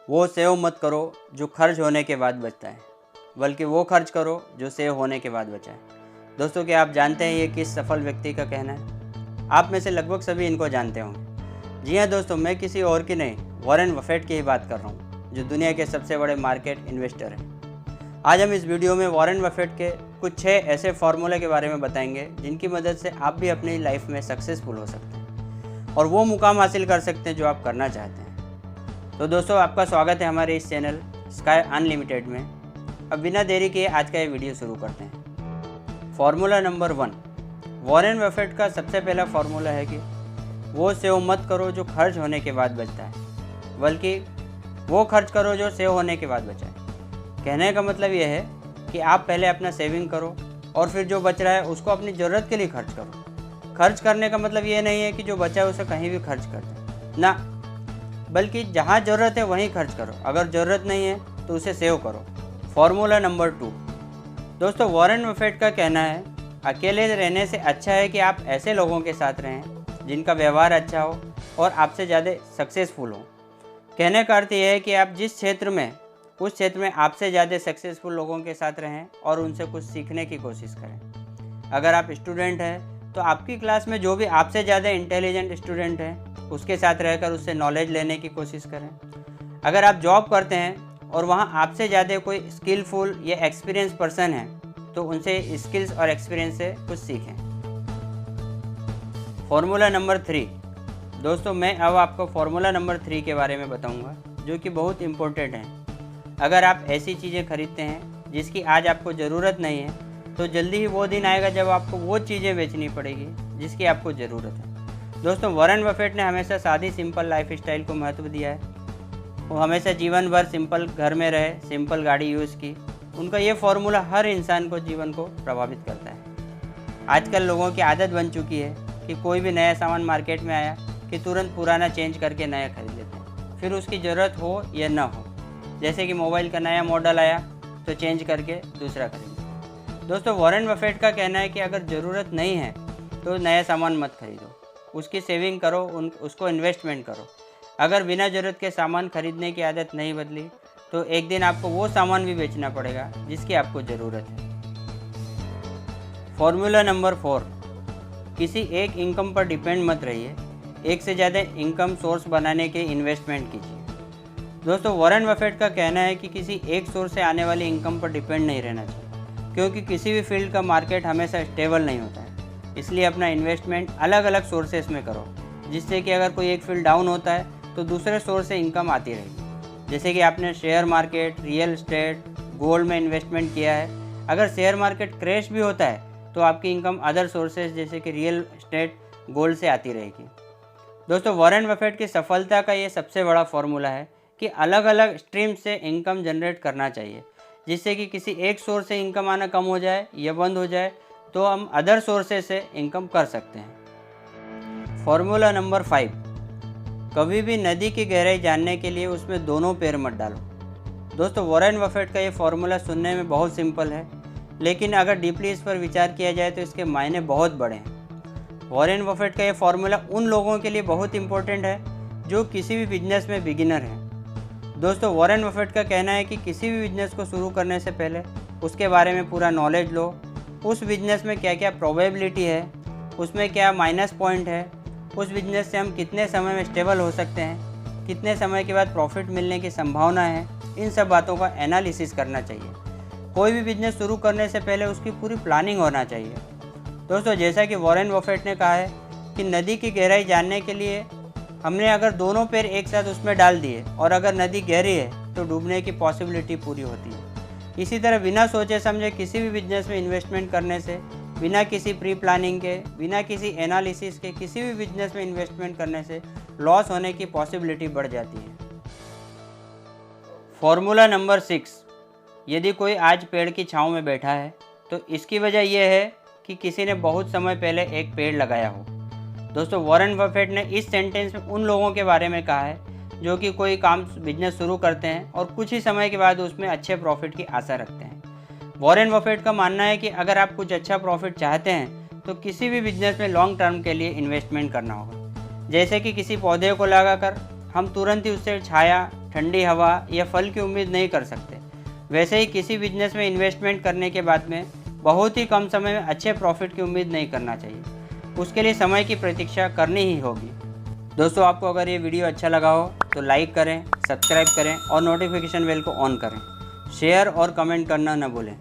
वो सेव मत करो जो खर्च होने के बाद बचता है, बल्कि वो खर्च करो जो सेव होने के बाद बचा है। दोस्तों, क्या आप जानते हैं ये किस सफल व्यक्ति का कहना है? आप में से लगभग सभी इनको जानते होंगे। जी हाँ दोस्तों, मैं किसी और की नहीं, वॉरेन बफेट की ही बात कर रहा हूँ, जो दुनिया के सबसे बड़े मार्केट इन्वेस्टर हैं। आज हम इस वीडियो में वॉरेन बफेट के कुछ 6 ऐसे फार्मूले के बारे में बताएंगे जिनकी मदद से आप भी अपनी लाइफ में सक्सेसफुल हो सकते हैं और वो मुकाम हासिल कर सकते हैं जो आप करना चाहते हैं। तो दोस्तों, आपका स्वागत है हमारे इस चैनल स्काई अनलिमिटेड में। अब बिना देरी किए आज का ये वीडियो शुरू करते हैं। फार्मूला नंबर 1, वॉरेन बफेट का सबसे पहला फार्मूला है कि वो सेव मत करो जो खर्च होने के बाद बचता है, बल्कि वो खर्च करो जो सेव होने के बाद बचा है। कहने का मतलब यह है कि आप पहले अपना सेविंग करो और फिर जो बच रहा है उसको अपनी ज़रूरत के लिए खर्च करो। खर्च करने का मतलब ये नहीं है कि जो बचा है उसे कहीं भी खर्च कर दो, ना, बल्कि जहाँ ज़रूरत है वहीं खर्च करो। अगर ज़रूरत नहीं है तो उसे सेव करो। फार्मूला नंबर 2, दोस्तों, वॉरेन बफेट का कहना है अकेले रहने से अच्छा है कि आप ऐसे लोगों के साथ रहें जिनका व्यवहार अच्छा हो और आपसे ज़्यादा सक्सेसफुल हो। कहने का अर्थ यह है कि आप जिस क्षेत्र में उस क्षेत्र में आपसे ज़्यादा सक्सेसफुल लोगों के साथ रहें और उनसे कुछ सीखने की कोशिश करें। अगर आप स्टूडेंट हैं तो आपकी क्लास में जो भी आपसे ज़्यादा इंटेलिजेंट स्टूडेंट हैं उसके साथ रहकर उससे नॉलेज लेने की कोशिश करें। अगर आप जॉब करते हैं और वहाँ आपसे ज़्यादा कोई स्किलफुल या एक्सपीरियंस पर्सन है तो उनसे स्किल्स और एक्सपीरियंस से कुछ सीखें। फार्मूला नंबर 3, दोस्तों, मैं अब आपको फार्मूला नंबर 3 के बारे में बताऊंगा जो कि बहुत इम्पोर्टेंट है। अगर आप ऐसी चीज़ें खरीदते हैं जिसकी आज आपको ज़रूरत नहीं है तो जल्दी ही वो दिन आएगा जब आपको वो चीज़ें बेचनी पड़ेगी जिसकी आपको ज़रूरत है। दोस्तों, वॉरेन बफेट ने हमेशा सादी सिंपल लाइफ स्टाइल को महत्व दिया है। वो हमेशा जीवन भर सिंपल घर में रहे, सिंपल गाड़ी यूज़ की। उनका ये फार्मूला हर इंसान को जीवन को प्रभावित करता है। आजकल लोगों की आदत बन चुकी है कि कोई भी नया सामान मार्केट में आया कि तुरंत पुराना चेंज करके नया खरीद लेते हैं, फिर उसकी ज़रूरत हो या ना हो। जैसे कि मोबाइल का नया मॉडल आया तो चेंज करके दूसरा खरीदो। दोस्तों, वॉरेन बफेट का कहना है कि अगर ज़रूरत नहीं है तो नया सामान मत खरीदो, उसकी सेविंग करो, उसको इन्वेस्टमेंट करो। अगर बिना ज़रूरत के सामान खरीदने की आदत नहीं बदली तो एक दिन आपको वो सामान भी बेचना पड़ेगा जिसकी आपको ज़रूरत है। फार्मूला नंबर 4, किसी एक इनकम पर डिपेंड मत रहिए, एक से ज़्यादा इनकम सोर्स बनाने के इन्वेस्टमेंट कीजिए। दोस्तों, वॉरेन बफेट का कहना है कि किसी एक सोर्स से आने वाली इनकम पर डिपेंड नहीं रहना चाहिए, क्योंकि किसी भी फील्ड का मार्केट हमेशा स्टेबल नहीं होता है। इसलिए अपना इन्वेस्टमेंट अलग अलग सोर्सेस में करो, जिससे कि अगर कोई एक फील्ड डाउन होता है तो दूसरे सोर्स से इनकम आती रहेगी। जैसे कि आपने share market, real estate, gold में इन्वेस्टमेंट किया है, अगर शेयर मार्केट क्रैश भी होता है तो आपकी इनकम अदर सोर्सेज जैसे कि रियल एस्टेट, गोल्ड से आती रहेगी। दोस्तों, वॉरेन बफेट की सफलता का ये सबसे बड़ा फार्मूला है कि अलग अलग स्ट्रीम से इनकम जनरेट करना चाहिए, जिससे कि किसी एक सोर्स से इनकम आना कम हो जाए या बंद हो जाए तो हम अदर सोर्सेज से इनकम कर सकते हैं। फार्मूला नंबर 5, कभी भी नदी की गहराई जानने के लिए उसमें दोनों पैर मत डालो। दोस्तों, वॉरेन बफेट का ये फार्मूला सुनने में बहुत सिंपल है, लेकिन अगर डीपली इस पर विचार किया जाए तो इसके मायने बहुत बड़े हैं। वॉरेन बफेट का ये फार्मूला उन लोगों के लिए बहुत इंपॉर्टेंट है जो किसी भी बिजनेस में बिगिनर हैं। दोस्तों, वॉरेन बफेट का कहना है कि किसी भी बिजनेस को शुरू करने से पहले उसके बारे में पूरा नॉलेज लो। उस बिजनेस में क्या क्या प्रोबेबिलिटी है, उसमें क्या माइनस पॉइंट है, उस बिजनेस से हम कितने समय में स्टेबल हो सकते हैं, कितने समय के बाद प्रॉफिट मिलने की संभावना है, इन सब बातों का एनालिसिस करना चाहिए। कोई भी बिजनेस शुरू करने से पहले उसकी पूरी प्लानिंग होना चाहिए। दोस्तों, जैसा कि वॉरेन बफेट ने कहा है कि नदी की गहराई जानने के लिए हमने अगर दोनों पैर एक साथ उसमें डाल दिए और अगर नदी गहरी है तो डूबने की पॉसिबिलिटी पूरी होती है। इसी तरह बिना सोचे समझे किसी भी बिजनेस में इन्वेस्टमेंट करने से, बिना किसी प्री प्लानिंग के, बिना किसी एनालिसिस के किसी भी बिजनेस में इन्वेस्टमेंट करने से लॉस होने की पॉसिबिलिटी बढ़ जाती है। फार्मूला नंबर 6, यदि कोई आज पेड़ की छांव में बैठा है तो इसकी वजह यह है कि किसी ने बहुत समय पहले एक पेड़ लगाया हो। दोस्तों, वॉरेन बफेट ने इस सेंटेंस में उन लोगों के बारे में कहा है जो कि कोई काम बिजनेस शुरू करते हैं और कुछ ही समय के बाद उसमें अच्छे प्रॉफिट की आशा रखते हैं। वॉरेन बफेट का मानना है कि अगर आप कुछ अच्छा प्रॉफिट चाहते हैं तो किसी भी बिजनेस में लॉन्ग टर्म के लिए इन्वेस्टमेंट करना होगा। जैसे कि किसी पौधे को लगाकर हम तुरंत ही उससे छाया, ठंडी हवा या फल की उम्मीद नहीं कर सकते। वैसे ही किसी बिजनेस में इन्वेस्टमेंट करने के बाद में बहुत ही कम समय में अच्छे प्रॉफिट की उम्मीद नहीं करना चाहिए। उसके लिए समय की प्रतीक्षा करनी ही होगी। दोस्तों, आपको अगर ये वीडियो अच्छा लगा हो तो लाइक करें, सब्सक्राइब करें और नोटिफिकेशन बेल को ऑन करें। शेयर और कमेंट करना न भूलें।